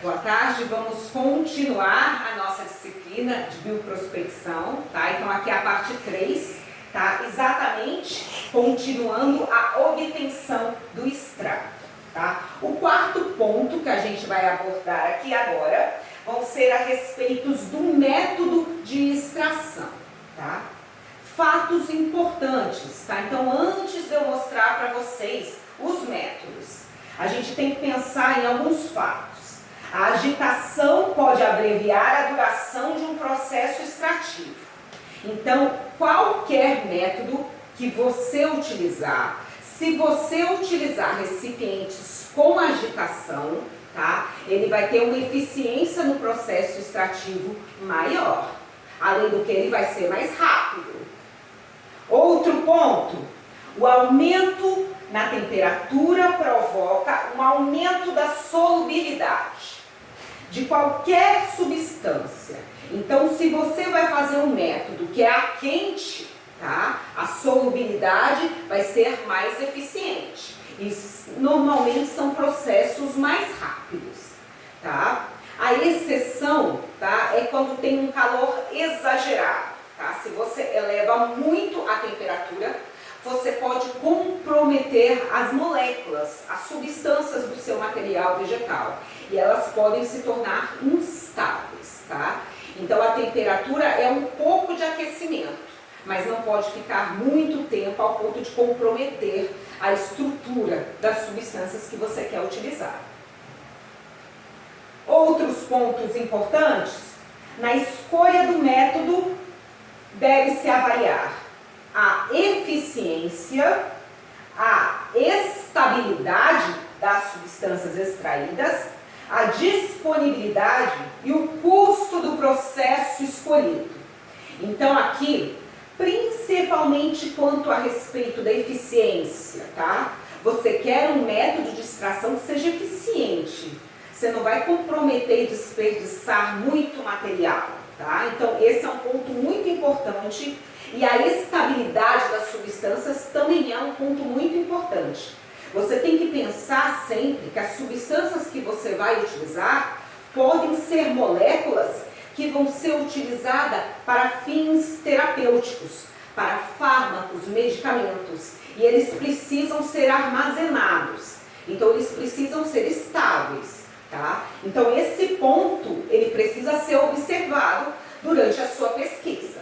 Boa tarde, vamos continuar a nossa disciplina de bioprospecção, tá? Então aqui é a parte 3, tá? Exatamente continuando a obtenção do extrato, tá? O quarto ponto que a gente vai abordar aqui agora vão ser a respeito do método de extração, tá? Fatos importantes, tá? Então antes de eu mostrar para vocês os métodos, a gente tem que pensar em alguns fatos. A agitação pode abreviar a duração de um processo extrativo. Então, qualquer método que você utilizar, se você utilizar recipientes com agitação, tá? Ele vai ter uma eficiência no processo extrativo maior. Além do que ele vai ser mais rápido. Outro ponto, o aumento na temperatura provoca um aumento da solubilidade de qualquer substância. Então, se você vai fazer um método que é a quente, tá? A solubilidade vai ser mais eficiente. E normalmente são processos mais rápidos, tá? A exceção, tá? É quando tem um calor exagerado, tá? Se você eleva muito a temperatura, você pode comprometer as moléculas, as substâncias do seu material vegetal. E elas podem se tornar instáveis, tá? Então a temperatura é um pouco de aquecimento, mas não pode ficar muito tempo ao ponto de comprometer a estrutura das substâncias que você quer utilizar. Outros pontos importantes, na escolha do método deve-se avaliar a eficiência, a estabilidade das substâncias extraídas, a disponibilidade e o custo do processo escolhido. Então aqui, principalmente quanto a respeito da eficiência, tá? Você quer um método de extração que seja eficiente. Você não vai comprometer e desperdiçar muito material, tá? Então esse é um ponto muito importante. E a estabilidade das substâncias também é um ponto muito importante. Você tem que pensar sempre que as substâncias que você vai utilizar podem ser moléculas que vão ser utilizadas para fins terapêuticos, para fármacos, medicamentos. E eles precisam ser armazenados. Então eles precisam ser estáveis, tá? Então esse ponto, ele precisa ser observado durante a sua pesquisa.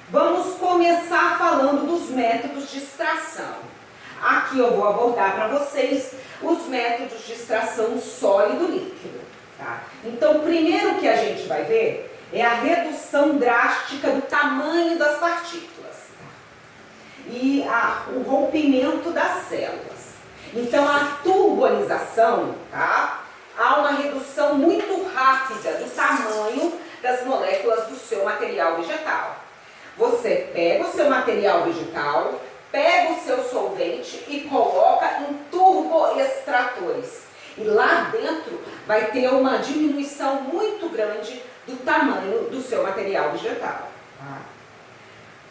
Vamos começar falando dos métodos de extração. Aqui eu vou abordar para vocês os métodos de extração sólido-líquido, tá? Então, o primeiro que a gente vai ver é a redução drástica do tamanho das partículas, tá? E o rompimento das células. Então, a turbolização, tá? Há uma redução muito rápida do tamanho das moléculas do seu material vegetal. Você pega o seu material vegetal, pega o seu solvente e coloca em turboextratores. E lá dentro vai ter uma diminuição muito grande do tamanho do seu material vegetal. Tá?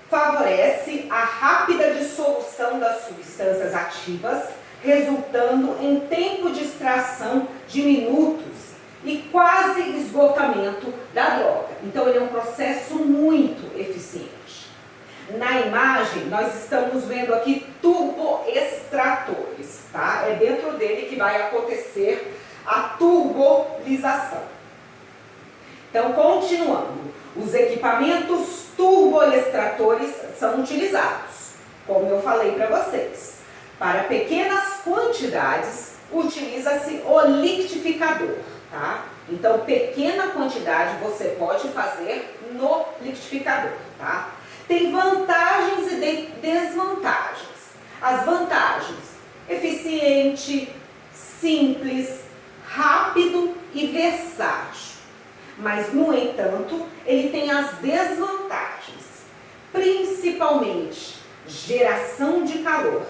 Favorece a rápida dissolução das substâncias ativas, resultando em tempo de extração de minutos e quase esgotamento da droga. Então ele é um processo muito eficiente. Na imagem, nós estamos vendo aqui turboextratores, tá? É dentro dele que vai acontecer a turbolização. Então, continuando, os equipamentos turboextratores são utilizados, como eu falei para vocês. Para pequenas quantidades, utiliza-se o liquidificador, tá? Então, pequena quantidade você pode fazer no liquidificador, tá? Tem vantagens e desvantagens. As vantagens: eficiente, simples, rápido e versátil. Mas, no entanto, ele tem as desvantagens, principalmente geração de calor.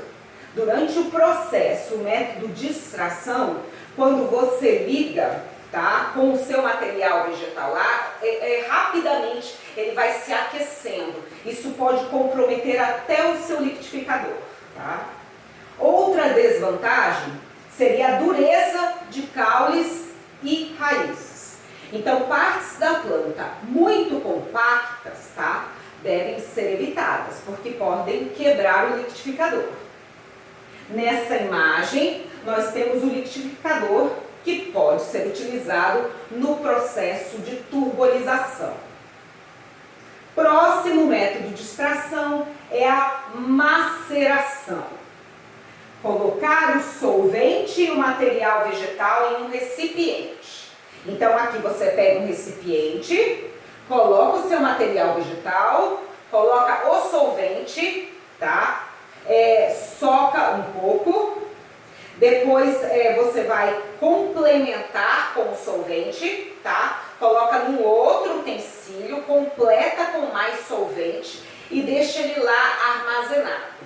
Durante o processo, o método de extração, quando você liga, tá, com o seu material vegetal lá, rapidamente ele vai se aquecendo. Isso pode comprometer até o seu liquidificador, tá? Outra desvantagem seria a dureza de caules e raízes. Então, partes da planta muito compactas, tá, devem ser evitadas, porque podem quebrar o liquidificador. Nessa imagem, nós temos o liquidificador que pode ser utilizado no processo de turbolização. Próximo método de extração é a maceração. Colocar o solvente e o material vegetal em um recipiente. Então, aqui você pega um recipiente, coloca o seu material vegetal, coloca o solvente, tá? Soca um pouco, depois você vai complementar com o solvente, tá? Coloca num outro utensílio, completa com mais solvente e deixa ele lá armazenado.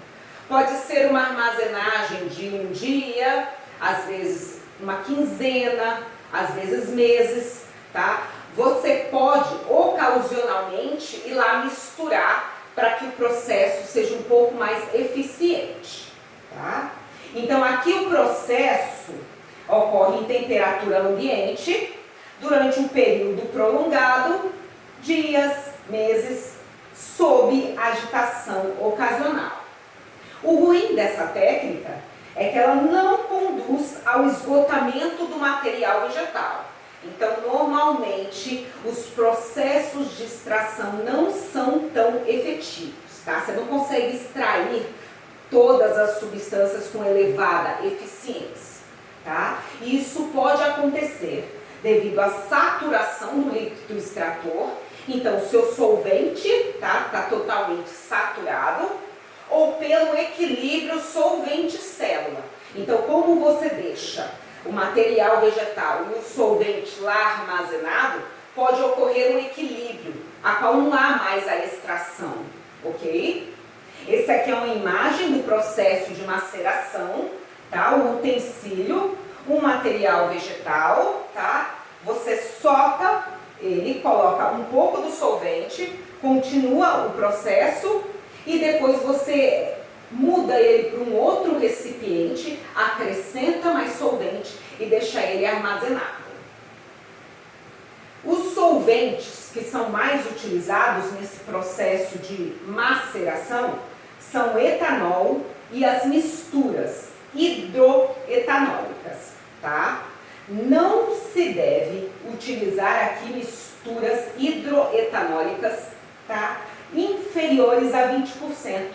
Pode ser uma armazenagem de um dia, às vezes uma quinzena, às vezes meses, tá? Você pode ocasionalmente ir lá misturar para que o processo seja um pouco mais eficiente, tá? Então aqui o processo ocorre em temperatura ambiente durante um período prolongado, dias, meses, sob agitação ocasional. O ruim dessa técnica é que ela não conduz ao esgotamento do material vegetal. Então, normalmente, os processos de extração não são tão efetivos, tá? Você não consegue extrair todas as substâncias com elevada eficiência, tá? E isso pode acontecer devido à saturação do líquido extrator. Então, o seu solvente tá totalmente saturado, ou pelo equilíbrio solvente-célula. Então, como você deixa o material vegetal e o solvente lá armazenado, pode ocorrer um equilíbrio, a qual não há mais a extração, ok? Esse aqui é uma imagem do processo de maceração, tá? O utensílio, um material vegetal, tá? Você soca ele, coloca um pouco do solvente, continua o processo e depois você muda ele para um outro recipiente, acrescenta mais solvente e deixa ele armazenado. Os solventes que são mais utilizados nesse processo de maceração são o etanol e as misturas hidroetanólicas, tá? Não se deve utilizar aqui misturas hidroetanólicas, tá? Inferiores a 20%,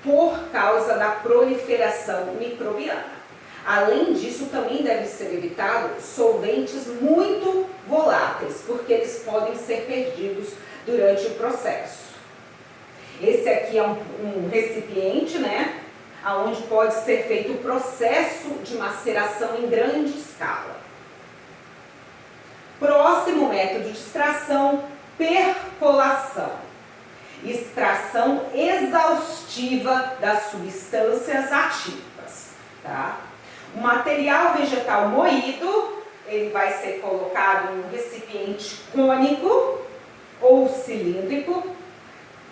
por causa da proliferação microbiana. Além disso, também deve ser evitado solventes muito voláteis, porque eles podem ser perdidos durante o processo. Esse aqui é um recipiente, né, onde pode ser feito o processo de maceração em grande escala. Próximo método de extração, percolação. Extração exaustiva das substâncias ativas, tá? O material vegetal moído, ele vai ser colocado em um recipiente cônico ou cilíndrico,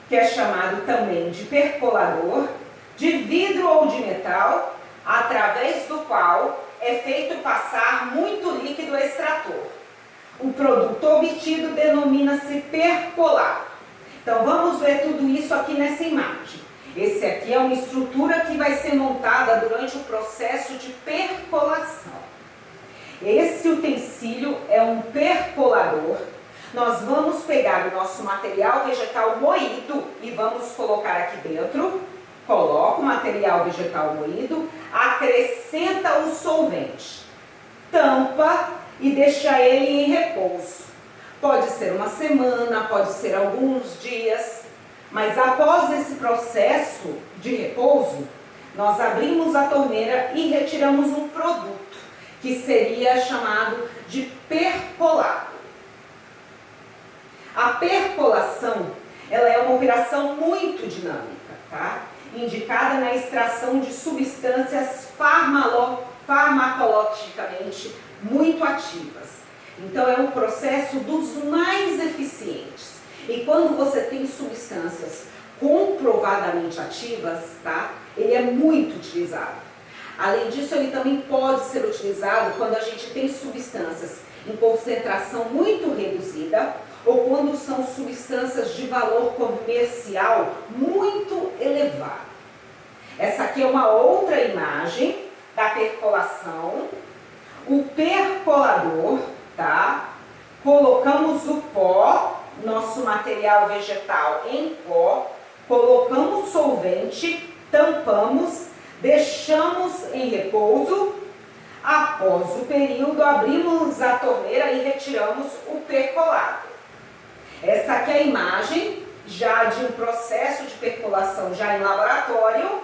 que é chamado também de percolador, de vidro ou de metal, através do qual é feito passar muito líquido extrator. O produto obtido denomina-se percolado. Então, vamos ver tudo isso aqui nessa imagem. Esse aqui é uma estrutura que vai ser montada durante o processo de percolação. Esse utensílio é um percolador. Nós vamos pegar o nosso material vegetal moído e vamos colocar aqui dentro. Coloca o material vegetal moído, acrescenta o solvente, tampa e deixa ele em repouso. Pode ser uma semana, pode ser alguns dias, mas após esse processo de repouso, nós abrimos a torneira e retiramos um produto, que seria chamado de percolado. A percolação, ela é uma operação muito dinâmica, tá? Indicada na extração de substâncias farmacologicamente muito ativas. Então, é um processo dos mais eficientes. E quando você tem substâncias comprovadamente ativas, tá? Ele é muito utilizado. Além disso, ele também pode ser utilizado quando a gente tem substâncias em concentração muito reduzida ou quando são substâncias de valor comercial muito elevado. Essa aqui é uma outra imagem da percolação. O percolador, tá? Colocamos o pó, nosso material vegetal em pó, colocamos solvente, tampamos, deixamos em repouso. Após o período, abrimos a torneira e retiramos o percolado. Essa aqui é a imagem já de um processo de percolação já em laboratório.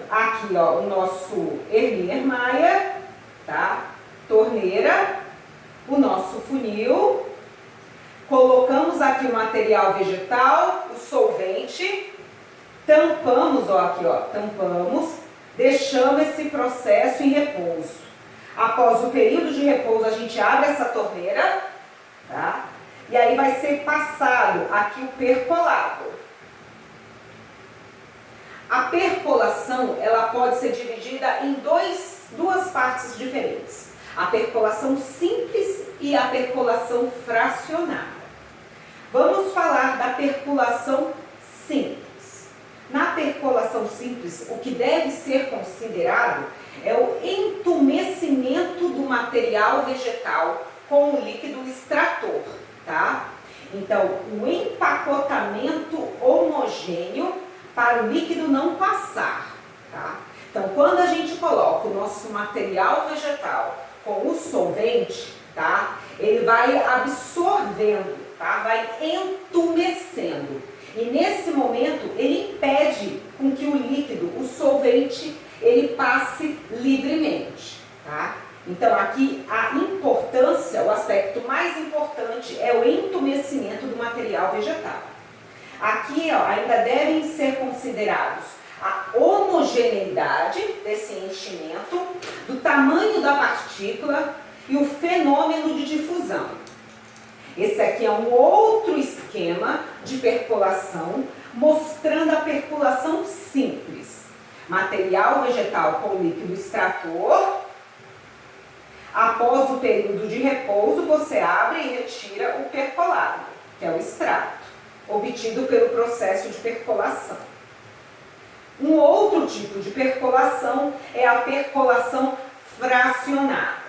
Aqui, ó, o nosso Erlenmeyer, tá? Torneira, o nosso funil. Colocamos aqui o material vegetal, o solvente, tampamos, ó, aqui, ó, tampamos, deixamos esse processo em repouso. Após o período de repouso, a gente abre essa torneira, tá? E aí vai ser passado aqui o percolado. A percolação, ela pode ser dividida em duas partes diferentes. A percolação simples e a percolação fracionada. Vamos falar da percolação simples. Na percolação simples, o que deve ser considerado é o entumecimento do material vegetal com o líquido extrator, tá? Então, o empacotamento homogêneo para o líquido não passar, tá? Então, quando a gente coloca o nosso material vegetal com o solvente, tá? Ele vai absorvendo, tá? Vai entumecendo. E nesse momento, ele impede com que o líquido, o solvente, ele passe livremente, tá? Então, aqui a importância, o aspecto mais importante é o entumecimento do material vegetal. Aqui, ó, ainda devem ser considerados a homogeneidade desse enchimento, do tamanho da partícula e o fenômeno de difusão. Esse aqui é um outro esquema de percolação, mostrando a percolação simples. Material vegetal com líquido extrator. Após o período de repouso, você abre e retira o percolado, que é o extrato, obtido pelo processo de percolação. Um outro tipo de percolação é a percolação fracionada.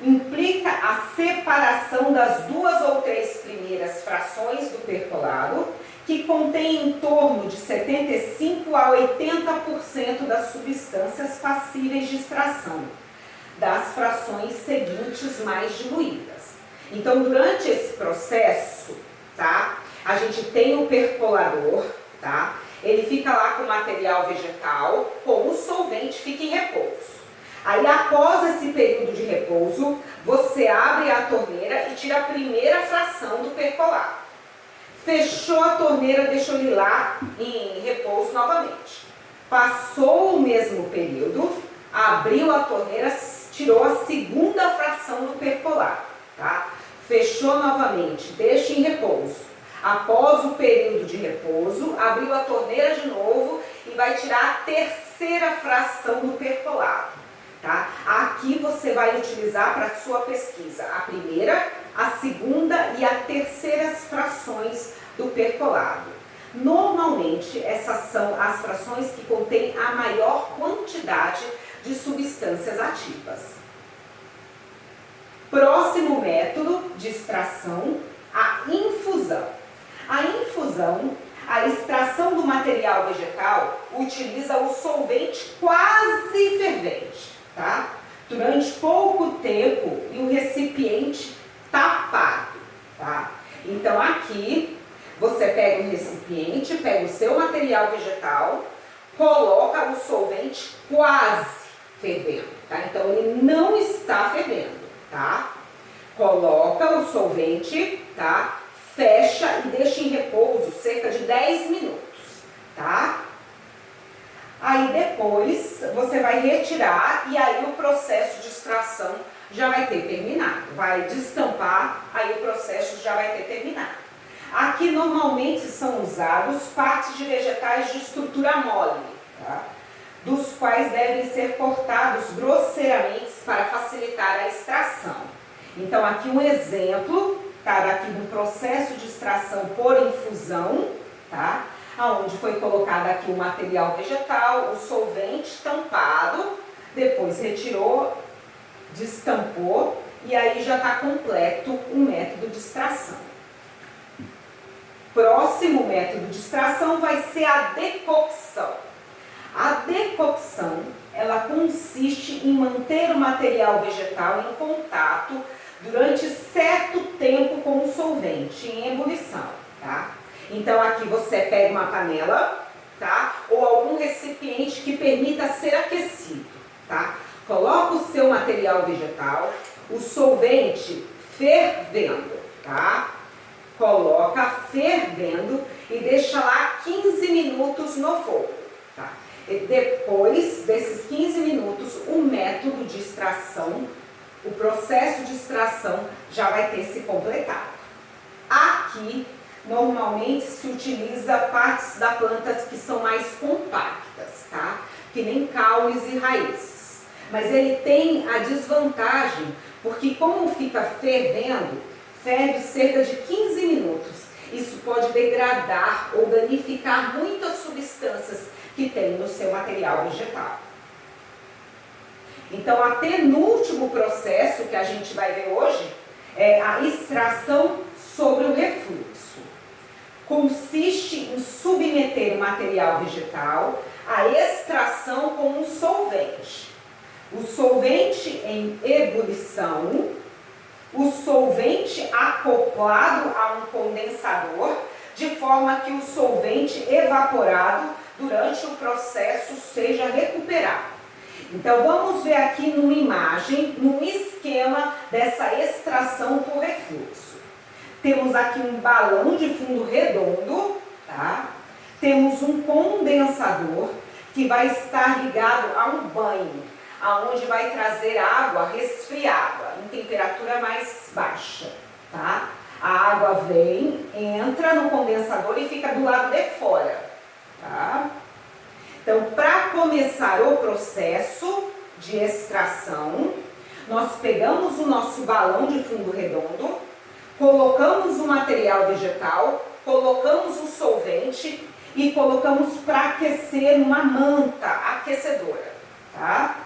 Implica a separação das 2 ou 3 primeiras frações do percolado, que contém em torno de 75 a 80% das substâncias passíveis de extração, das frações seguintes mais diluídas. Então, durante esse processo, tá, a gente tem o percolador, tá? Ele fica lá com o material vegetal, com o solvente, fica em repouso. Aí, após esse período de repouso, você abre a torneira e tira a primeira fração do percolado. Fechou a torneira, deixou ele lá em repouso novamente. Passou o mesmo período, abriu a torneira, tirou a segunda fração do percolado, tá? Fechou novamente, deixa em repouso. Após o período de repouso, abriu a torneira de novo e vai tirar a terceira fração do percolado, tá? Aqui você vai utilizar para a sua pesquisa a primeira, a segunda e a terceira frações do percolado. Normalmente, essas são as frações que contêm a maior quantidade de substâncias ativas. Próximo método de extração, a infusão. A infusão, a extração do material vegetal, utiliza o solvente quase fervente, tá? Durante pouco tempo e o recipiente tapado, tá? Então aqui você pega um recipiente, pega o seu material vegetal, coloca o solvente quase fervendo, tá? Então ele não está fervendo, tá? Coloca o solvente, tá? Fecha e deixa em repouso cerca de 10 minutos, tá? Aí depois você vai retirar e aí o processo de extração já vai ter terminado. Vai destampar, aí o processo já vai ter terminado. Aqui normalmente são usados partes de vegetais de estrutura mole, tá? dos quais devem ser cortados grosseiramente para facilitar a extração. Então, aqui um exemplo, tá, daqui do processo de extração por infusão, tá? Onde foi colocado aqui o material vegetal, o solvente tampado, depois retirou, destampou e aí já está completo o método de extração. Próximo método de extração vai ser a decocção. A decocção, ela consiste em manter o material vegetal em contato durante certo tempo com o solvente em ebulição, tá? Então aqui você pega uma panela, tá? Ou algum recipiente que permita ser aquecido, tá? Coloca o seu material vegetal, o solvente fervendo, tá? Coloca fervendo e deixa lá 15 minutos no fogo, tá? E depois desses 15 minutos, o método de extração, o processo de extração já vai ter se completado. Aqui, normalmente se utiliza partes da planta que são mais compactas, tá? Que nem caules e raízes. Mas ele tem a desvantagem, porque como fica fervendo, ferve cerca de 15 minutos. Isso pode degradar ou danificar muitas substâncias que tem no seu material vegetal. Então, a penúltimo processo que a gente vai ver hoje é a extração sobre o refluxo. Consiste em submeter o material vegetal à extração com um solvente. O solvente em ebulição, o solvente acoplado a um condensador, de forma que o solvente evaporado durante o processo seja recuperado. Então, vamos ver aqui numa imagem, num esquema dessa extração por refluxo. Temos aqui um balão de fundo redondo, tá? Temos um condensador que vai estar ligado a um banho, aonde vai trazer água resfriada, em temperatura mais baixa, tá? A água vem, entra no condensador e fica do lado de fora, tá? Então, para começar o processo de extração, nós pegamos o nosso balão de fundo redondo, colocamos o material vegetal, colocamos o solvente e colocamos para aquecer numa manta aquecedora, tá?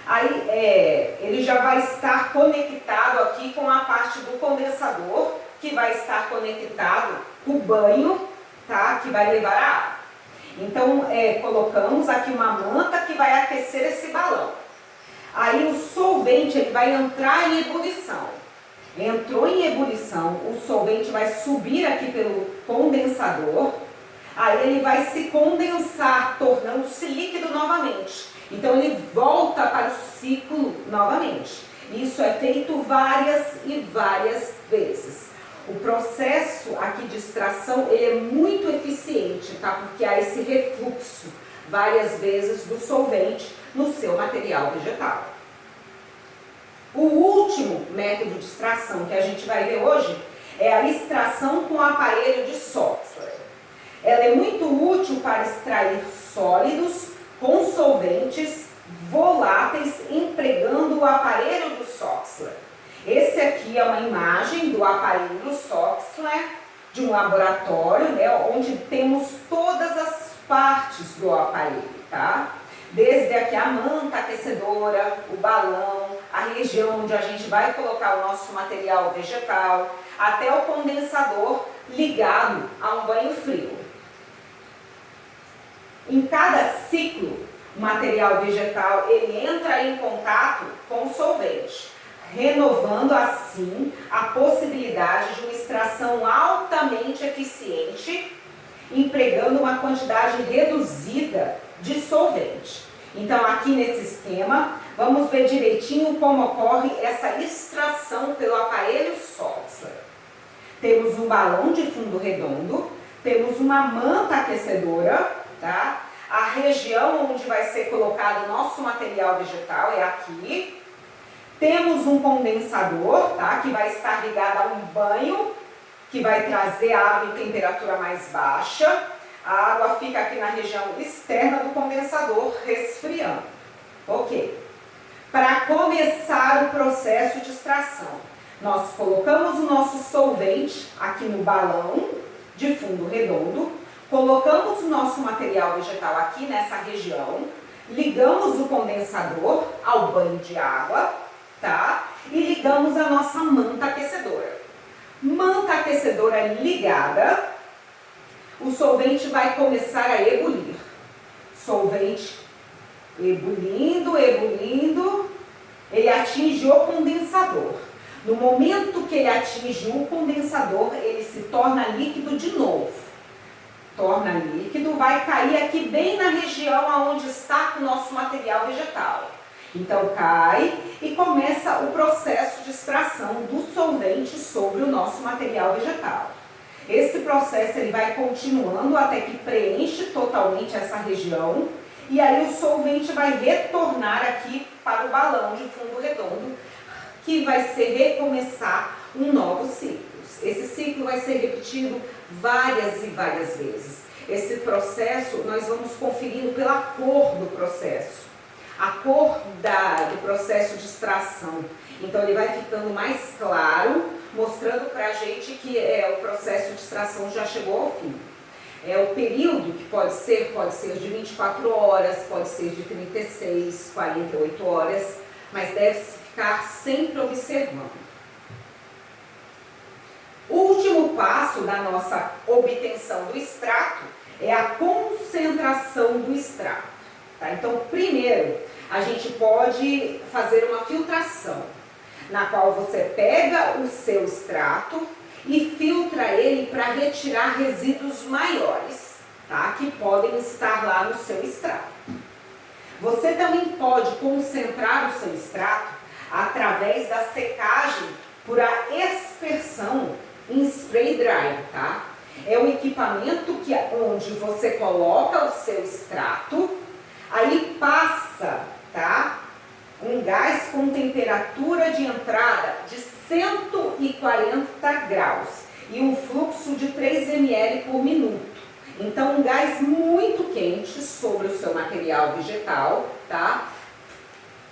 Aí, ele já vai estar conectado aqui com a parte do condensador, que vai estar conectado com o banho, tá? Que vai levar a água. Então, colocamos aqui uma manta que vai aquecer esse balão. Aí o solvente ele vai entrar em ebulição. Entrou em ebulição, o solvente vai subir aqui pelo condensador. Aí ele vai se condensar, tornando-se líquido novamente. Então ele volta para o ciclo novamente. Isso é feito várias e várias vezes. O processo aqui de extração ele é muito eficiente, tá? Porque há esse refluxo várias vezes do solvente no seu material vegetal. O último método de extração que a gente vai ver hoje é a extração com o aparelho de Soxhler. Ela é muito útil para extrair sólidos com solventes voláteis empregando o aparelho do Soxhler. Esse aqui é uma imagem do aparelho Soxhler, de um laboratório, né, onde temos todas as partes do aparelho, tá? Desde aqui a manta aquecedora, o balão, a região onde a gente vai colocar o nosso material vegetal, até o condensador ligado a um banho frio. Em cada ciclo, o material vegetal ele entra em contato com o solvente, renovando assim a possibilidade de uma extração altamente eficiente, empregando uma quantidade reduzida de solvente. Então, aqui nesse esquema, vamos ver direitinho como ocorre essa extração pelo aparelho Soxhler. Temos um balão de fundo redondo, temos uma manta aquecedora, tá? A região onde vai ser colocado o nosso material vegetal é aqui. Temos um condensador, tá? Que vai estar ligado a um banho, que vai trazer água em temperatura mais baixa. A água fica aqui na região externa do condensador, resfriando. Ok. Para começar o processo de extração, nós colocamos o nosso solvente aqui no balão de fundo redondo, colocamos o nosso material vegetal aqui nessa região, ligamos o condensador ao banho de água, tá? E ligamos a nossa manta aquecedora. Manta aquecedora ligada, o solvente vai começar a ebulir. Solvente ebulindo, ebulindo, ele atinge o condensador. No momento que ele atinge o condensador, ele se torna líquido de novo. Torna líquido, vai cair aqui bem na região onde está o nosso material vegetal. Então cai e começa o processo de extração do solvente sobre o nosso material vegetal. Esse processo ele vai continuando até que preenche totalmente essa região e aí o solvente vai retornar aqui para o balão de fundo redondo, que vai ser recomeçar um novo ciclo. Esse ciclo vai ser repetido várias e várias vezes. Esse processo nós vamos conferindo pela cor do processo. A cor do processo de extração. Então ele vai ficando mais claro, mostrando para a gente que o processo de extração já chegou ao fim. O período que pode ser de 24 horas, pode ser de 36, 48 horas, mas deve-se ficar sempre observando. O último passo da nossa obtenção do extrato é a concentração do extrato. Tá? Então, primeiro, a gente pode fazer uma filtração, na qual você pega o seu extrato e filtra ele para retirar resíduos maiores, tá? Que podem estar lá no seu extrato. Você também pode concentrar o seu extrato através da secagem por aspersão em spray dry, tá? É um equipamento onde você coloca o seu extrato, aí passa, tá? Um gás com temperatura de entrada de 140 graus e um fluxo de 3 ml por minuto. Então, um gás muito quente sobre o seu material vegetal, tá?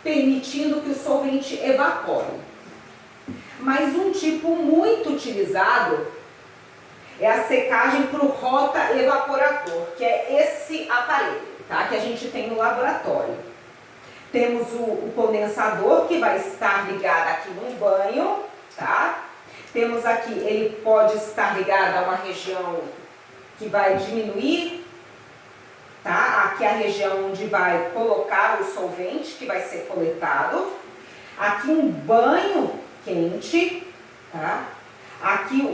Permitindo que o solvente evapore. Mas um tipo muito utilizado é a secagem por rota evaporador, que é esse aparelho, tá? Que a gente tem no laboratório. Temos o condensador que vai estar ligado aqui num banho, tá? Temos aqui, ele pode estar ligado a uma região que vai diminuir, tá? Aqui é a região onde vai colocar o solvente que vai ser coletado. Aqui um banho quente, tá? Aqui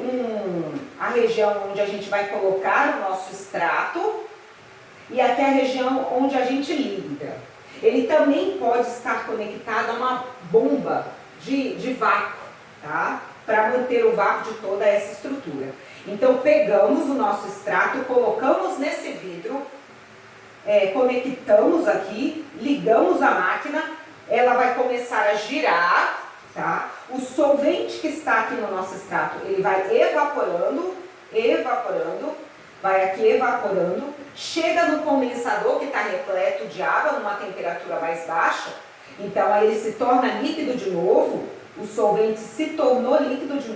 a região onde a gente vai colocar o nosso extrato e aqui é a região onde a gente liga. Ele também pode estar conectado a uma bomba de vácuo, tá? Para manter o vácuo de toda essa estrutura. Então pegamos o nosso extrato, colocamos nesse vidro, conectamos aqui, ligamos a máquina, ela vai começar a girar, tá? O solvente que está aqui no nosso extrato, ele vai evaporando, vai aqui evaporando, chega no condensador que está repleto de água, numa temperatura mais baixa, então aí ele se torna líquido de novo, o solvente se tornou líquido de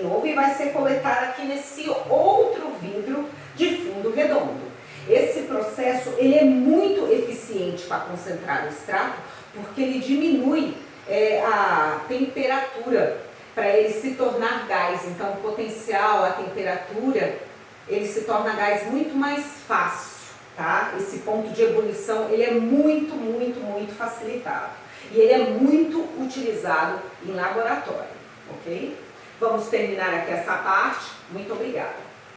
novo e vai ser coletado aqui nesse outro vidro de fundo redondo. Esse processo ele é muito eficiente para concentrar o extrato, porque ele diminui a temperatura para ele se tornar gás. Então, o potencial, a temperatura, ele se torna gás muito mais fácil, tá? Esse ponto de ebulição, ele é muito, muito, muito facilitado. E ele é muito utilizado em laboratório, ok? Vamos terminar aqui essa parte. Muito obrigada.